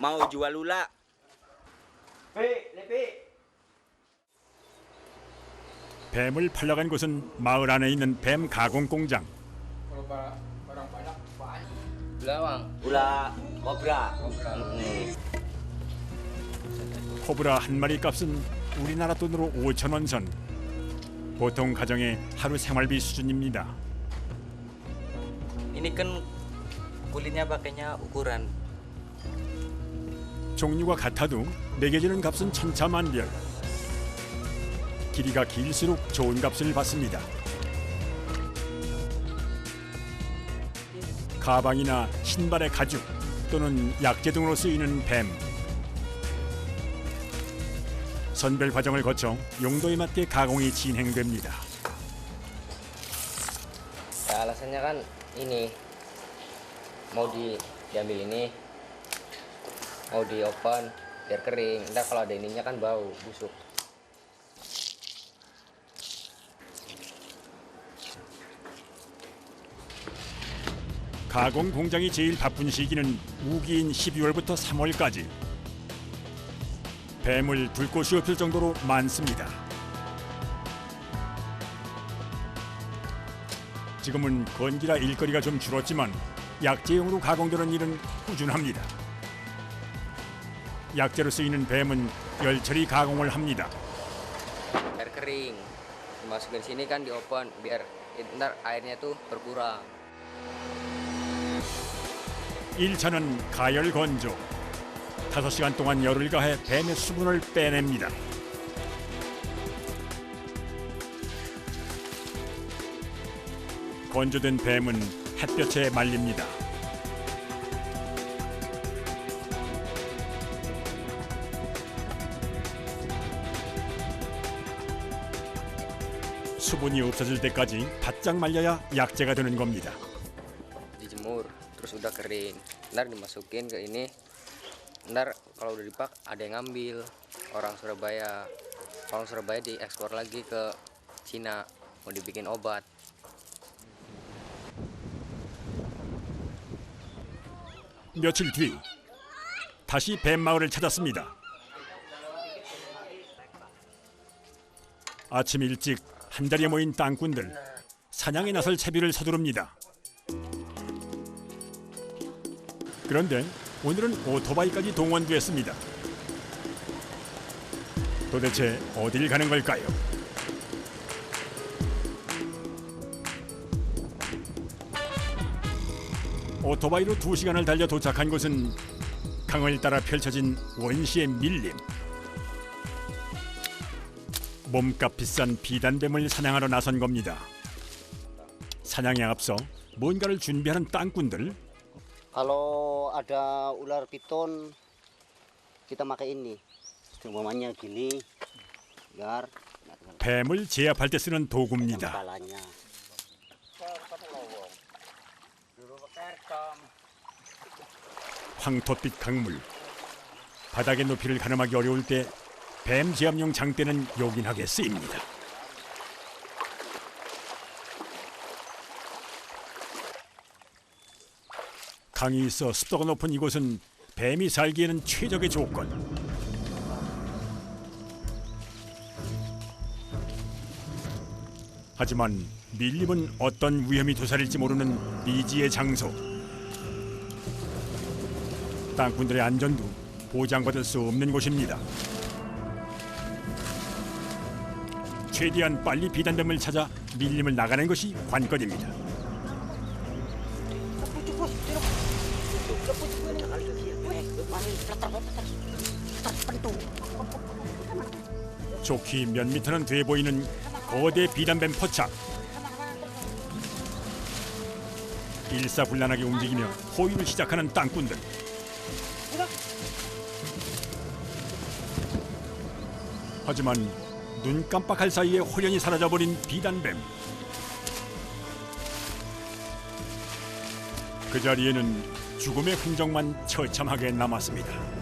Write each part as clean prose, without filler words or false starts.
Mau jual lula. 뱀을 팔러 간 곳은 마을 안에 있는 뱀 가공 공장. Ula kobra. 코브라 한 마리 값은 우리나라 돈으로 5,000원 선. 보통 가정의 하루 생활비 수준입니다. Ini kan kulitnya pakainya ukuran. 종류가 같아도 매겨지는 값은 천차만별. 길이가 길수록 좋은 값을 받습니다. 가방이나 신발의 가죽 또는 약재 등으로 쓰이는 뱀. 선별 과정을 거쳐 용도에 맞게 가공이 진행됩니다. Ya, alasannya kan ini mau diambil ini, mau di open biar kering. Ntar kalau ada ininya kan bau busuk. 가공 공장이 제일 바쁜 시기는 우기인 12월부터 3월까지. 뱀을 둘 곳이 없을 정도로 많습니다. 지금은 건기라 일거리가 좀 줄었지만 약재용으로 가공되는 일은 꾸준합니다. 약재로 쓰이는 뱀은 열처리 가공을 합니다. Biar kering. Dimasukin sini kan di open biar ntar airnya tuh berkurang. 1차는 가열 건조. 5시간 동안 열을 가해 뱀의 수분을 빼냅니다. 건조된 뱀은 햇볕에 말립니다. 수분이 없어질 때까지 바짝 말려야 약재가 되는 겁니다. Dijemur terus udah kering. Ntar dimasukin ke ini. Ntar kalau udah dipak ada yang ngambil orang Surabaya. Orang Surabaya diekspor lagi ke Cina mau dibikin obat. 며칠 뒤 다시 뱀마을을 찾았습니다. 아침 일찍 한자리에 모인 땅꾼들 사냥에 나설 채비를 서두릅니다. 그런데 오늘은 오토바이까지 동원됐습니다. 도대체 어딜 가는 걸까요? 오토바이로 2시간을 달려 도착한 곳은 강을 따라 펼쳐진 원시의 밀림. 몸값 비싼 비단뱀을 사냥하러 나선 겁니다. 사냥에 앞서 뭔가를 준비하는 땅꾼들. Kalau ada ular piton, kita pakai ini. Umpamanya gini, biar 뱀을 제압할 때 쓰는 도구입니다. kepalanya. 황토빛 강물. 바닥의 높이를 가늠하기 어려울 때 뱀 제압용 장대는 요긴하게 쓰입니다. 강이 있어 습도가 높은 이곳은 뱀이 살기에는 최적의 조건. 하지만 밀림은 어떤 위험이 도사릴지 모르는 미지의 장소. 땅꾼들의 안전도 보장받을 수 없는 곳입니다. 최대한 빨리 비단뱀을 찾아 밀림을 나가는 것이 관건입니다. 좋기 몇 미터는 돼 보이는 거대 비단뱀 포착. 일사불란하게 움직이며 호위를 시작하는 땅꾼들. 하지만 눈 깜빡할 사이에 호련히 사라져버린 비단뱀. 그 자리에는 죽음의 흔적만 처참하게 남았습니다.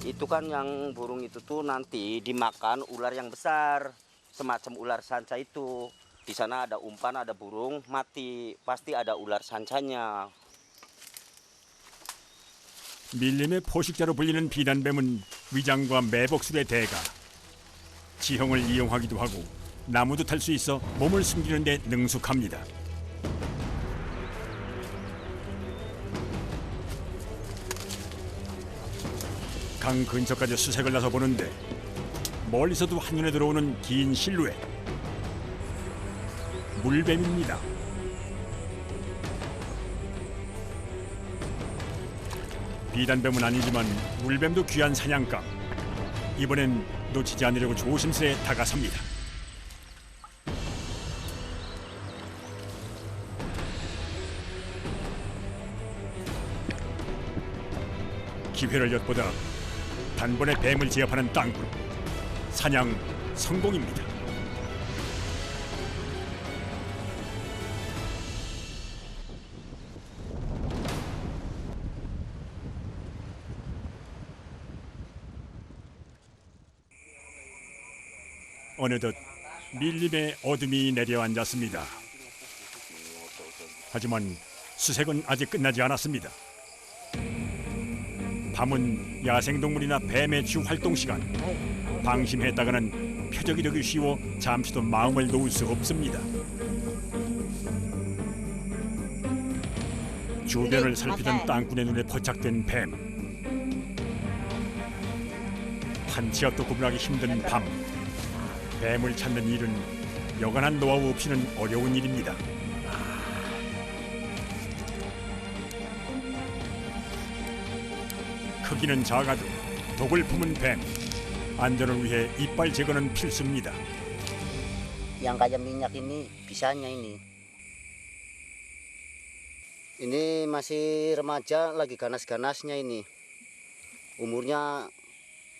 Itu kan yang burung itu tuh nanti dimakan ular yang besar, semacam ular sanca itu. Di sana ada umpan, ada burung mati, pasti ada ular sancanya. 밀림의 포식자로 불리는 비단뱀은 위장과 매복술의 대가. 지형을 이용하기도 하고 나무도 탈 수 있어 몸을 숨기는 데 능숙합니다. 강 근처까지 수색을 나서 보는데 멀리서도 한눈에 들어오는 긴 실루엣. 물뱀입니다. 비단뱀은 아니지만 물뱀도 귀한 사냥감. 이번엔 놓치지 않으려고 조심스레 다가섭니다. 기회를 엿보다 단번에 뱀을 제압하는 땅굴. 사냥 성공입니다. 어느덧 밀림의 어둠이 내려앉았습니다. 하지만 수색은 아직 끝나지 않았습니다. 밤은 야생동물이나 뱀의 주 활동 시간. 방심했다가는 표적이 되기 쉬워 잠시도 마음을 놓을 수 없습니다. 주변을 살피던 땅꾼의 눈에 포착된 뱀. 한 치 앞도 구분하기 힘든 밤. 뱀을 찾는 일은 여간한 노하우 없이는 어려운 일입니다. 크기는 작아도 독을 품은 뱀. 안전을 위해 이빨 제거는 필수입니다. Yang kayak minyak ini bisanya ini. Ini masih remaja, lagi ganas-ganasnya ini. Umurnya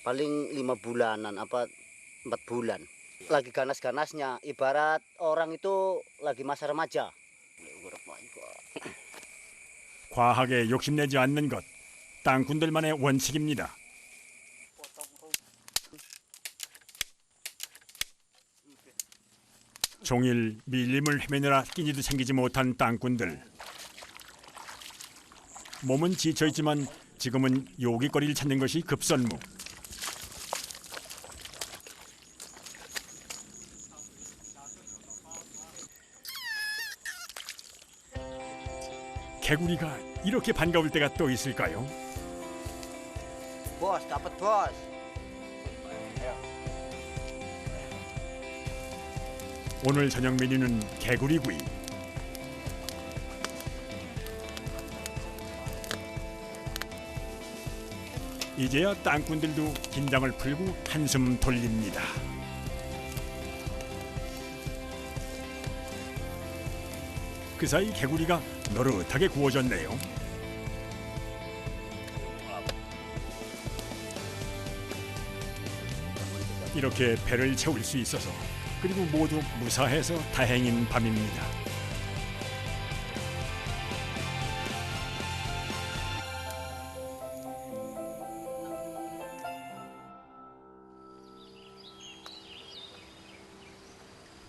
paling 5 bulanan apa 4 bulan. Lagi ganas-ganasnya, ibarat orang itu lagi masa remaja. 과하게 욕심내지 않는 것. 땅꾼들만의 원칙입니다. 종일 밀림을 헤매느라 끼니도 챙기지 못한 땅꾼들. 몸은 지쳐있지만 지금은 요깃거리를 찾는 것이 급선무. 개구리가 이렇게 반가울 때가 또 있을까요? Bos, dapat bos. 오늘 저녁 메뉴는 개구리구이. 이제야 땅꾼들도 긴장을 풀고 한숨 돌립니다. 그 사이 개구리가 노릇하게 구워졌네요. 이렇게 배를 채울 수 있어서, 그리고 모두 무사해서 다행인 밤입니다.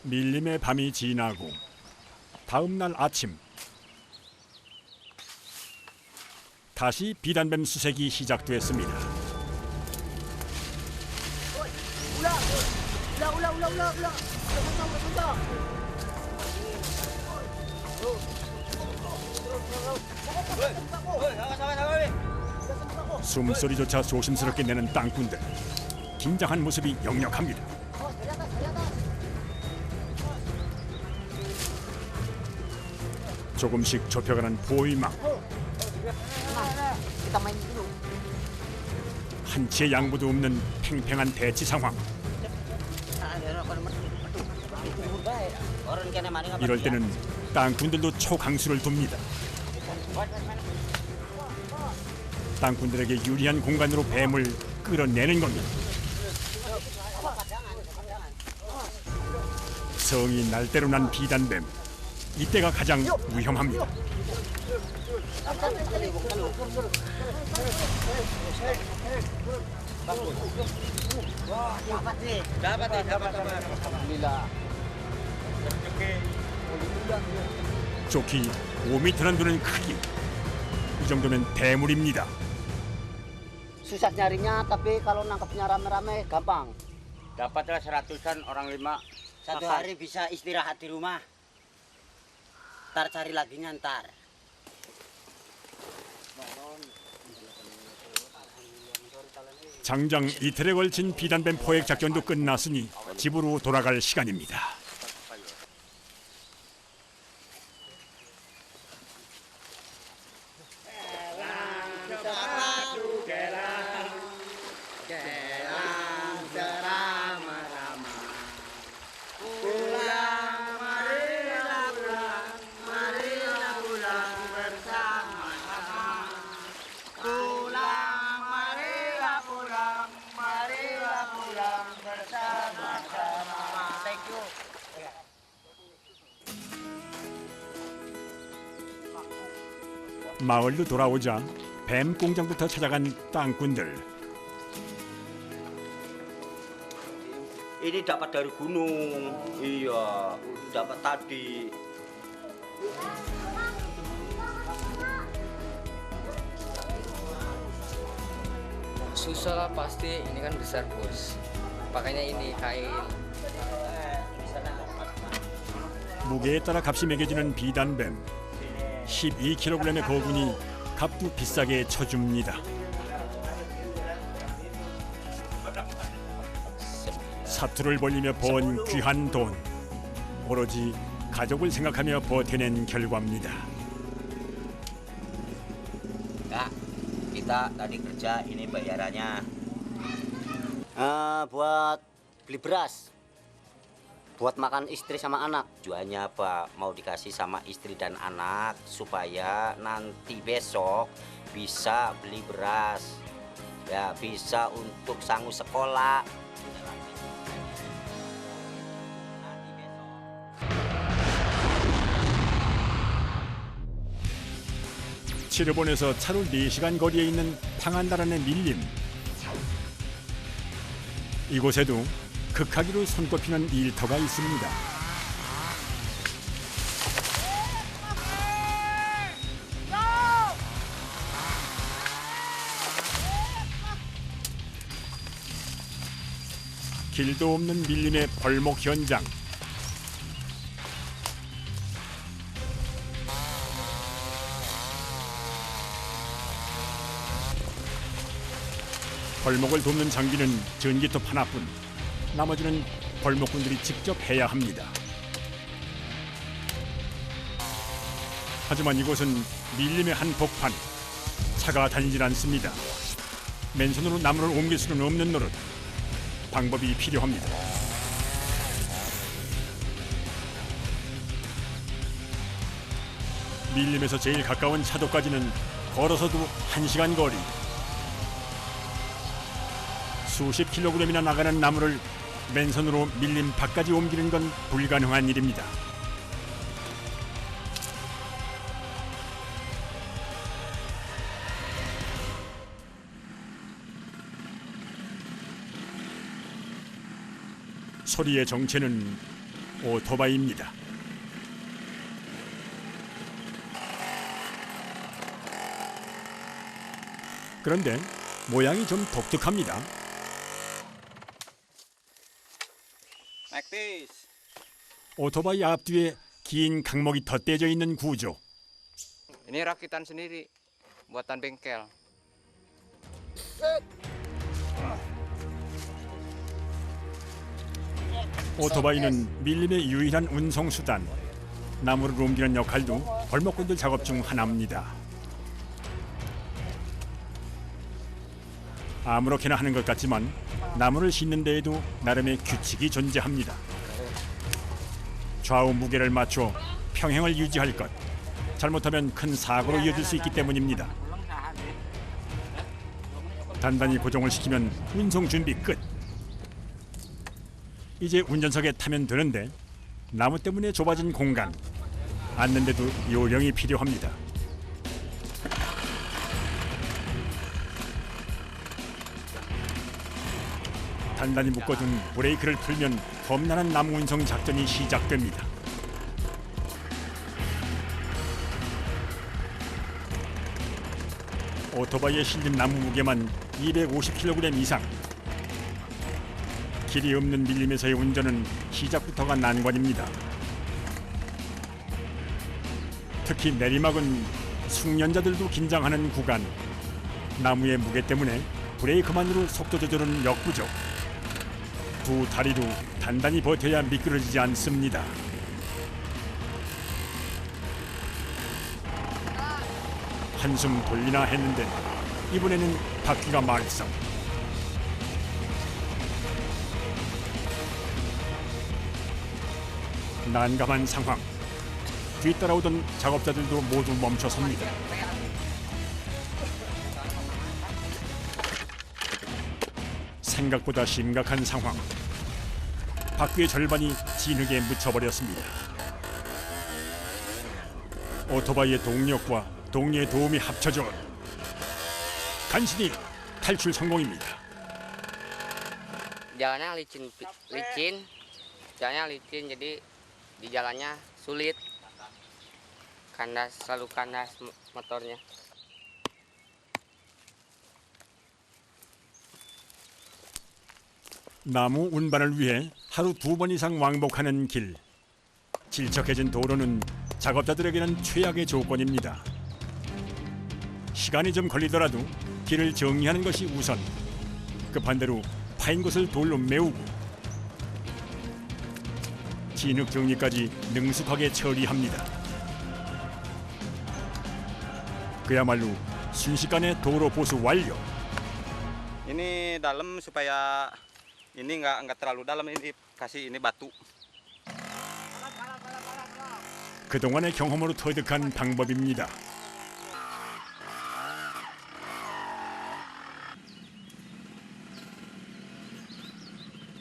밀림의 밤이 지나고 다음 날 아침, 다시 비단뱀 수색이 시작됐습니다. 숨소리조차 조심스럽게 내는 땅꾼들. 긴장한 모습이 역력합니다. 조금씩 좁혀가는 포위망. 한치의 양보도 없는 팽팽한 대치 상황. 이럴 때는 땅꾼들도 초강수를 둡니다. 땅꾼들에게 유리한 공간으로 뱀을 끌어내는 겁니다. 성이 날대로 난 비단뱀. 이때가 가장 위험합니다. 좋기 5m나 되는 크기. 이 정도면 대물입니다. susah nyarinya, tapi kalau nangkepnya rame-rame gampang. Dapatlah 100-an orang 5. Satu Makan. hari bisa istirahat di rumah. Ntar cari lagi ntar. 장장 이틀에 걸친 비단뱀 포획 작전도 끝났으니 집으로 돌아갈 시간입니다. 마을로 돌아오자 뱀 공장부터 찾아간 땅꾼들. Ini dapat dari gunung. Iya, dapat tadi. Susah lah pasti, ini kan besar bos. Pakainya ini kain. 무게에 따라 값이 매겨지는 비단뱀. 12kg의 거군이 값도 비싸게 쳐줍니다. 사투를 벌리며 번 귀한 돈. 오로지 가족을 생각하며 버텨낸 결과입니다. Kak, kita tadi kerja ini bayarannya. Buat beli beras. Buat makan istri sama anak. Tujuannya apa? Mau dikasih sama istri dan anak supaya nanti besok bisa beli beras. Ya, bisa untuk sanggup sekolah. 치르본에서 차로 4시간 거리에 있는 탕한다란의 밀림. 이곳에도 극하기로 손꼽히는 일터가 있습니다. 길도 없는 밀림의 벌목 현장. 벌목을 돕는 장비는 전기톱 하나뿐. 나머지는 벌목꾼들이 직접 해야 합니다. 하지만 이곳은 밀림의 한 복판. 차가 다니질 않습니다. 맨손으로 나무를 옮길 수는 없는 노릇. 방법이 필요합니다. 밀림에서 제일 가까운 차도까지는 걸어서도 1시간 거리. 수십 킬로그램이나 나가는 나무를 맨손으로 밀림 밖까지 옮기는 건 불가능한 일입니다. 소리의 정체는 오토바이입니다. 그런데 모양이 좀 독특합니다. 오토바이 앞뒤에 긴 강목이 덧대져 있는 구조. Ini rakitan sendiri, buatan bengkel. 오토바이는 밀림의 유일한 운송수단. 나무를 옮기는 역할도 벌목꾼들 작업 중 하나입니다. 아무렇게나 하는 것 같지만 나무를 싣는 데에도 나름의 규칙이 존재합니다. 좌우 무게를 맞춰 평행을 유지할 것. 잘못하면 큰 사고로 이어질 수 있기 때문입니다. 단단히 고정을 시키면 운송 준비 끝. 이제 운전석에 타면 되는데 나무 때문에 좁아진 공간. 앉는데도 요령이 필요합니다. 단단히 묶어둔 브레이크를 풀면 험난한 나무 운송 작전이 시작됩니다. 오토바이에 실린 나무 무게만 250kg 이상. 길이 없는 밀림에서의 운전은 시작부터가 난관입니다. 특히 내리막은 숙련자들도 긴장하는 구간. 나무의 무게 때문에 브레이크만으로 속도 조절은 역부족. 두 다리로 단단히 버텨야 미끄러지지 않습니다. 한숨 돌리나 했는데 이번에는 바퀴가 말썽. 난감한 상황. 뒤따라오던 작업자들도 모두 멈춰섭니다. 생각보다 심각한 상황. 바퀴의 절반이 진흙에 묻혀버렸습니다. 오토바이의 동력과 동료의 도움이 합쳐져 간신히 탈출 성공입니다. Jalannya licin, jalannya licin jadi di jalannya sulit, kandas, selalu kandas motornya. 나무 운반을 위해 하루 2번 이상 왕복하는 길. 질척해진 도로는 작업자들에게는 최악의 조건입니다. 시간이 좀 걸리더라도 길을 정리하는 것이 우선. 급한 대로 파인 곳을 돌로 메우고 진흙 정리까지 능숙하게 처리합니다. 그야말로 순식간에 도로 보수 완료. Ini dalam supaya ini nggak terlalu dalam, ini kasih ini batu. 그동안의 경험으로 터득한 방법입니다.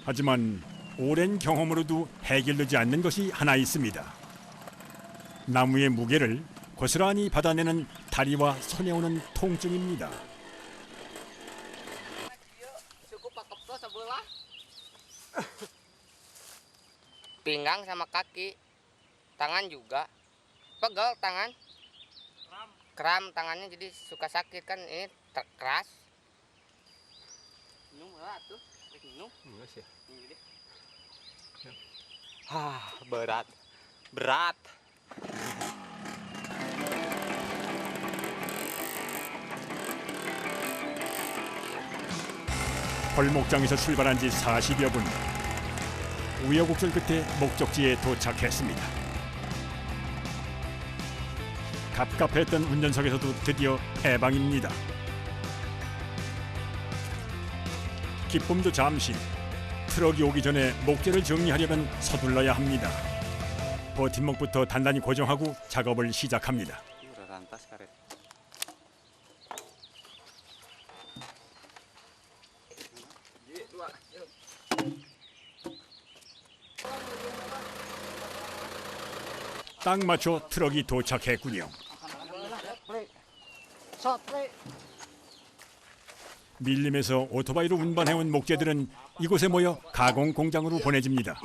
하지만 오랜 경험으로도 해결되지 않는 것이 하나 있습니다. 나무의 무게를 고스란히 받아내는 다리와 손에 오는 통증입니다. Pinggang sama kaki, tangan juga, pegel tangan, kram tangannya jadi suka sakit kan ini keras. Minum lah tuh, minum. Enggak sih. Berat. Berat. 벌목장에서 출발한 지 40여 분. 우여곡절 끝에 목적지에 도착했습니다. 갑갑했던 운전석에서도 드디어 해방입니다. 기쁨도 잠시. 트럭이 오기 전에 목재를 정리하려면 서둘러야 합니다. 버팀목부터 단단히 고정하고 작업을 시작합니다. Udah rantas karet. 딱 맞춰 트럭이 도착했군요. 밀림에서 오토바이로 운반해온 목재들은 이곳에 모여 가공 공장으로 보내집니다.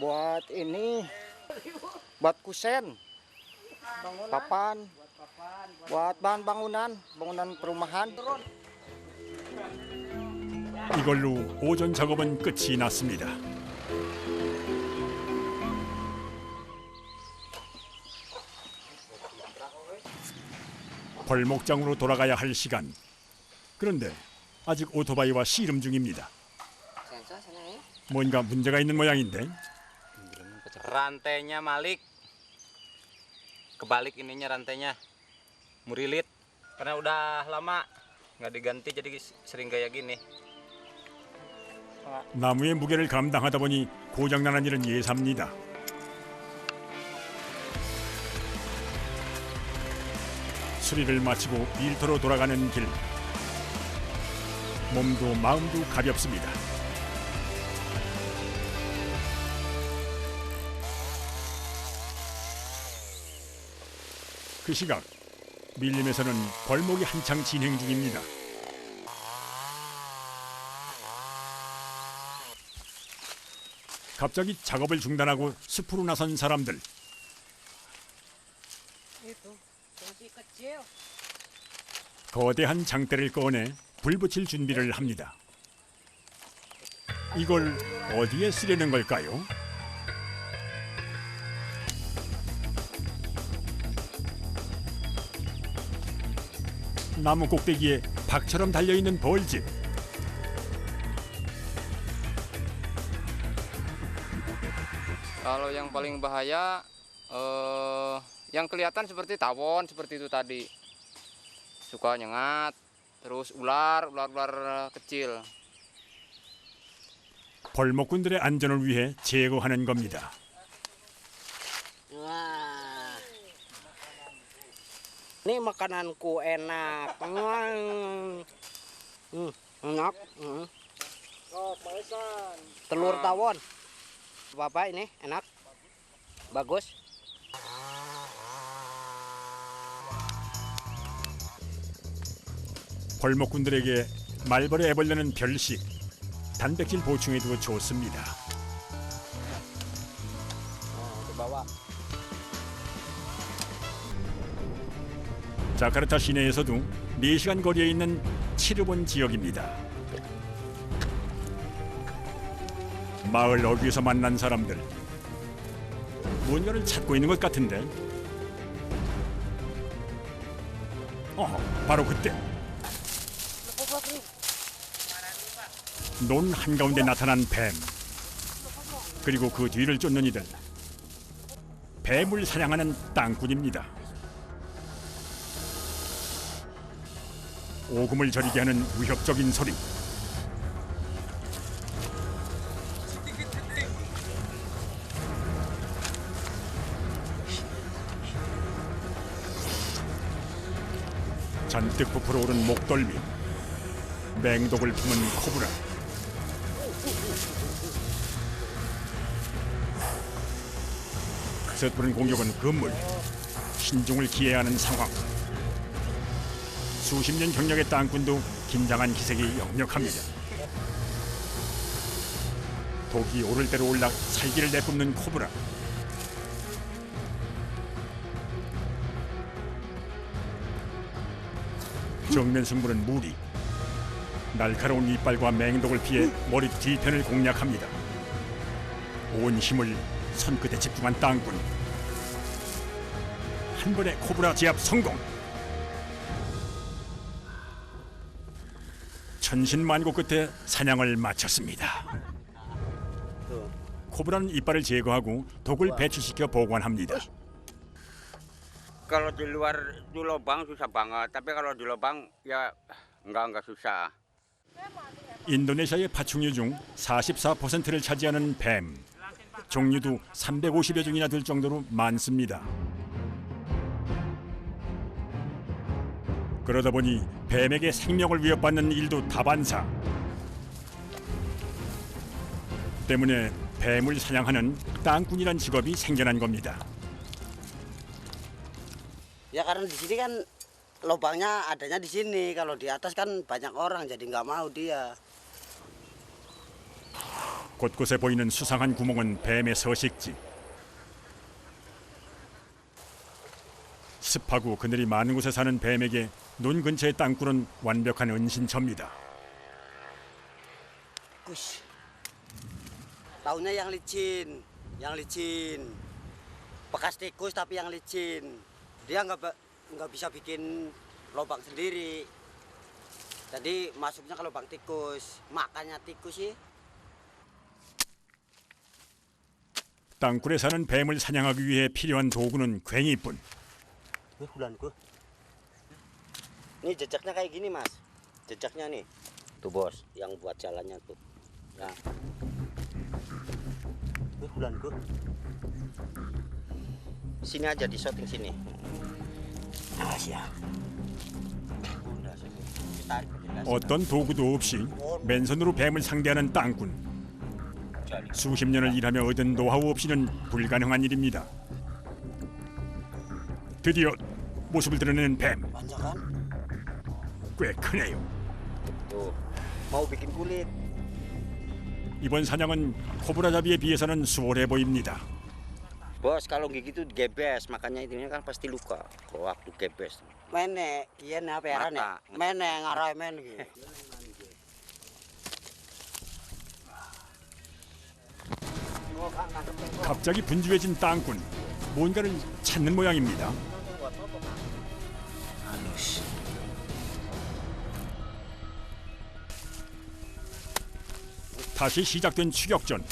Buat ini, buat kusen, papan, buat bahan bangunan, bangunan perumahan. 이걸로 오전 작업은 끝이 났습니다. 벌목장으로 돌아가야 할 시간. 그런데 아직 오토바이와 씨름 중입니다. 뭔가 문제가 있는 모양인데. Rantainya malik. Kebalik ininya rantainya. Murilit. Karena udah lama nggak diganti jadi sering kayak gini. 나무의 무게를 감당하다 보니 고장나는 일은 예사입니다. 수리를 마치고 일터로 돌아가는 길. 몸도 마음도 가볍습니다. 그 시각 밀림에서는 벌목이 한창 진행 중입니다. 갑자기 작업을 중단하고 숲으로 나선 사람들. 거대한 장대를 꺼내 불 붙일 준비를 합니다. 이걸 어디에 쓰려는 걸까요? 나무 꼭대기에 박처럼 달려있는 벌집. Kalau yang paling bahaya yang kelihatan seperti tawon seperti itu tadi. Suka nyengat, terus ular kecil. 벌목꾼들의 안전을 위해 제거하는 겁니다. Wah. Ini makananku enak. Enak. Telur tawon. Bapak ini enak. Bagus. 벌목꾼들에게 말벌의 애벌레는 별식, 단백질 보충에도 좋습니다. Dibawa. 자카르타 시내에서도 4시간 거리에 있는 치르본 지역입니다. 마을 어귀에서 만난 사람들, 뭔가를 찾고 있는 것 같은데. 바로 그때 논 한가운데 나타난 뱀, 그리고 그 뒤를 쫓는 이들. 뱀을 사냥하는 땅꾼입니다. 오금을 저리게 하는 위협적인 소리. 잔뜩 부풀어 오른 목덜미, 맹독을 품은 코브라. 섣부른 공격은 금물, 신중을 기해야 하는 상황. 수십 년 경력의 땅꾼도 긴장한 기색이 역력합니다. 독이 오를 대로 올라 살기를 내뿜는 코브라. 정면 승부는 무리. 날카로운 이빨과 맹독을 피해 머리 뒤편을 공략합니다. 온 힘을 손끝에 집중한 땅꾼. 한 번의 코브라 제압 성공. 천신만고 끝에 사냥을 마쳤습니다. 코브라는 이빨을 제거하고 독을 배출시켜 보관합니다. Kalau di luar di lubang susah banget, tapi kalau di lubang ya enggak susah. 인도네시아의 파충류 중 44%를 차지하는 뱀. 종류도 350여 종이나 될 정도로 많습니다. 그러다 보니 뱀에게 생명을 위협받는 일도 다반사. 때문에 뱀을 사냥하는 땅꾼이란 직업이 생겨난 겁니다. Ya karena di sini kan lubangnya adanya di sini. Kalau di atas kan banyak orang jadi nggak mau dia. 곳곳에 보이는 수상한 구멍은 뱀의 서식지. 습하고 그늘이 많은 곳에 사는 뱀에게 논 근처의 땅굴은 완벽한 은신처입니다. Kus. Taunya yang licin. Bekas tikus tapi yang licin. Dia nggak bisa bikin lubang sendiri. Jadi masuknya ke lubang tikus. Makannya tikus sih. 땅굴에 사는 뱀을 사냥하기 위해 필요한 도구는 괭이뿐. Bulanku. Ini jejaknya kayak gini, Mas. Jejaknya nih. Tuh bos, yang buat jalannya tuh. Ya. Bulanku. Sini aja di shooting sini. Awas ya. 어떤 도구도 없이 맨손으로 뱀을 상대하는 땅꾼. 수십 년을 일하며 얻은 노하우 없이는 불가능한 일입니다. 드디어 모습을 드러내는 뱀. Panjangan. 꽤 크네요. Tuh. Mau bikin kulit. 이번 사냥은 코브라 잡이에 비해서는 수월해 보입니다. Bos, kalau gigi itu gebes, makanya itunya kan pasti luka. Kalau waktu gebes. Mene, iya nih apa ya? Mata. Mene ngarai men gitu. 갑자기 분주해진 땅꾼. 뭔가를 찾는 모양입니다. 다시 시작된 추격전.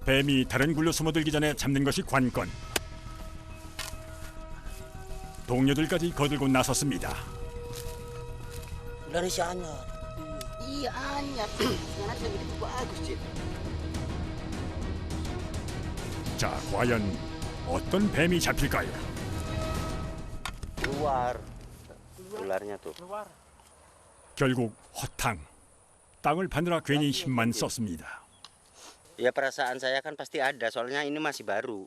뱀이 다른 굴로 숨어들기 전에 잡는 것이 관건. 동료들까지 거들고 나섰습니다. Dari si Anyar. Iya Anyar. Sekarang lagi itu bagus sih. 자, 과연 어떤 뱀이 잡힐까요? Keluar. Ularnya tuh. 결국 허탕. 땅을 파느라 괜히 힘만 썼습니다. Ya perasaan saya kan pasti ada, soalnya ini masih baru.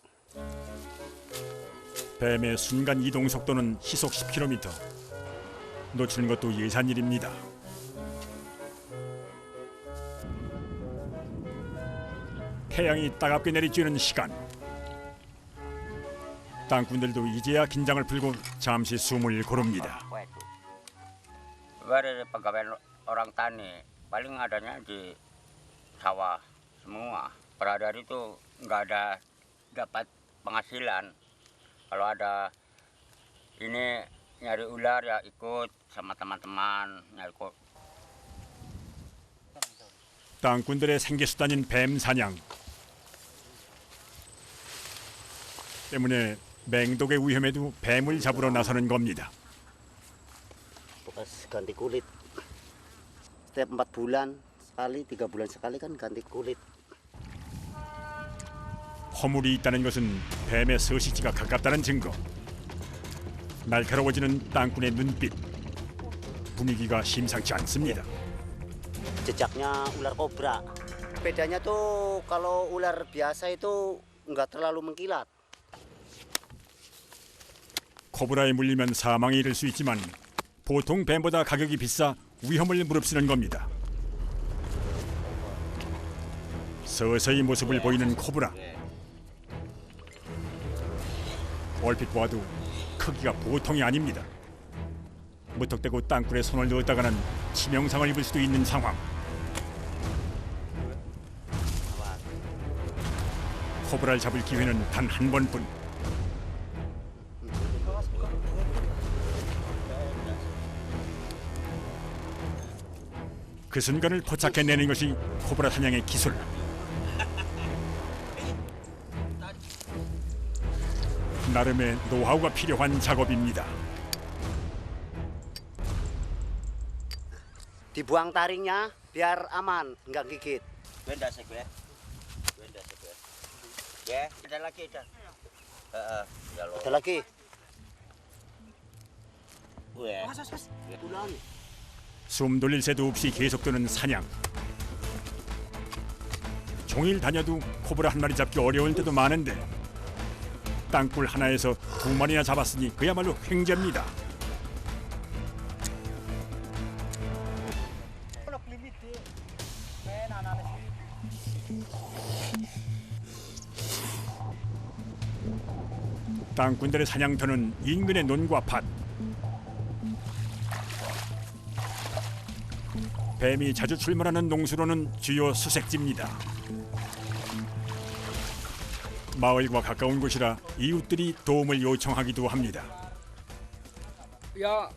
뱀의 순간 이동 속도는 시속 10km. 놓치는 것도 예산일입니다. 태양이 따갑게 내리쬐는 시간. 땅꾼들도 이제야 긴장을 풀고 잠시 숨을 고릅니다. Dari pegawai orang tani, paling adanya di sawah semua. Per hari itu nggak ada dapat penghasilan. Kalau ada ini nyari ular ya ikut sama teman-teman nyari kok. 땅꾼들의 생계수단인 뱀 사냥 때문에 맹독의 위험에도 뱀을 잡으러 나서는 겁니다. Bekas ganti kulit. Setiap 4 bulan sekali, 3 bulan sekali kan ganti kulit. 허물이 있다는 것은 뱀의 서식지가 가깝다는 증거. 날카로워지는 땅꾼의 눈빛. 분위기가 심상치 않습니다. Jejaknya ular kobra. Bedanya tuh kalau ular biasa itu nggak terlalu mengkilat. 코브라에 물리면 사망에 이를 수 있지만 보통 뱀보다 가격이 비싸 위험을 무릅쓰는 겁니다. 서서히 모습을 보이는 코브라. 얼핏 보아도 크기가 보통이 아닙니다. 무턱대고 땅굴에 손을 넣었다가는 치명상을 입을 수도 있는 상황. 코브라를 잡을 기회는 단 한 번뿐. 그 순간을 포착해내는 것이 코브라 사냥의 기술. 나름의 노하우가 필요한 작업입니다. Dibuang taringnya biar aman, nggak gigit. Benda sih gue. Benda sih gue. Ya, ada lagi ada. Ya lo. Ada lagi. Gue. 숨 돌릴 새도 없이 계속되는 사냥. 종일 다녀도 코브라 한 마리 잡기 어려울 때도 많은데 땅굴 하나에서 2마리나 잡았으니 그야말로 횡재입니다. 땅꾼들의 사냥터는 인근의 논과 밭. 뱀이 자주 출몰하는 농수로는 주요 수색지입니다. 마을과 가까운 곳이라 이웃들이 도움을 요청하기도 합니다. Ya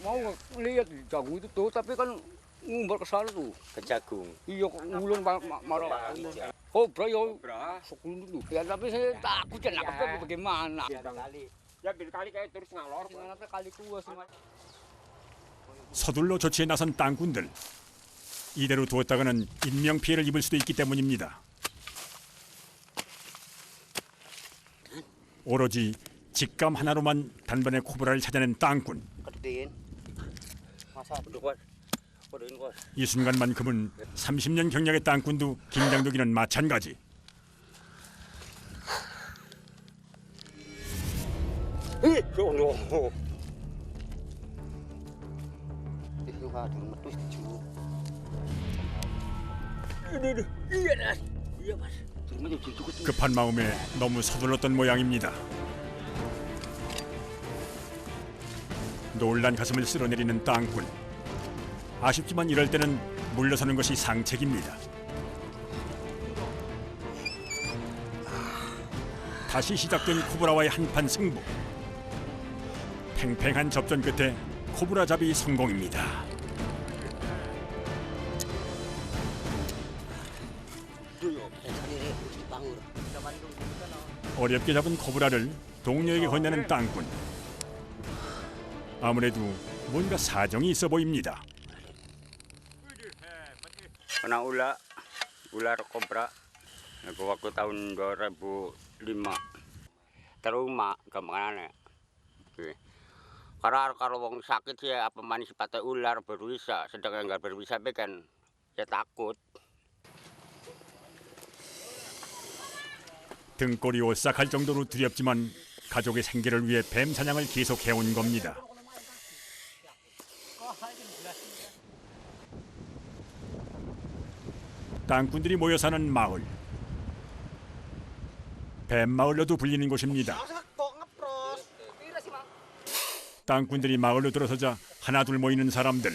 mau lihat jagung itu tuh, tapi kan ngumbar ke sana tuh. Ke jagung. Iya, ngulun marah. Oh, bro, yo. Sekulun tuh. Ya, tapi saya takut ya nangkapnya bagaimana. Ya kali kayak terus ngalor. Nanti kali tua semua. 서둘러 조치에 나선 땅꾼들. 이대로 두었다가는 인명피해를 입을 수도 있기 때문입니다. 오로지 직감 하나로만 단번에 코브라를 찾아낸 땅꾼. Kedein. Masa 이 순간만큼은 30년 경력의 땅꾼도 긴장되기는 마찬가지. itu nggak ada metu dicu. Iya, Mas. 급한 마음에 너무 서둘렀던 모양입니다. 놀란 가슴을 쓸어내리는 땅굴. 아쉽지만 이럴 때는 물러서는 것이 상책입니다. 다시 시작된 코브라와의 한판 승부. 팽팽한 접전 끝에 코브라 잡이 성공입니다. 어렵게 잡은 코브라를 동료에게 건네는 땅꾼. 아무래도 뭔가 사정이 있어 보입니다. Kena ular kobra. Waktu tahun 2005. Trauma kemana? Karena kalau wong sakit sih apa manis patah ular berbisa, sedangkan nggak berbisa kan ya takut. 등골이 오싹할 정도로 두렵지만 가족의 생계를 위해 뱀 사냥을 계속해온 겁니다. 땅꾼들이 모여 사는 마을. 뱀마을로도 불리는 곳입니다. 땅꾼들이 마을로 들어서자 하나둘 모이는 사람들.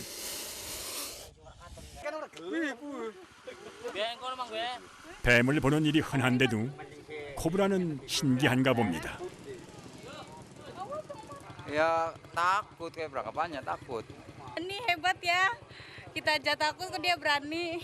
뱀을 보는 일이 흔한데도 코브라는 신기한가 봅니다. Ya takut kayak berangkapannya takut. Ini hebat ya. Kita aja takut kok dia berani.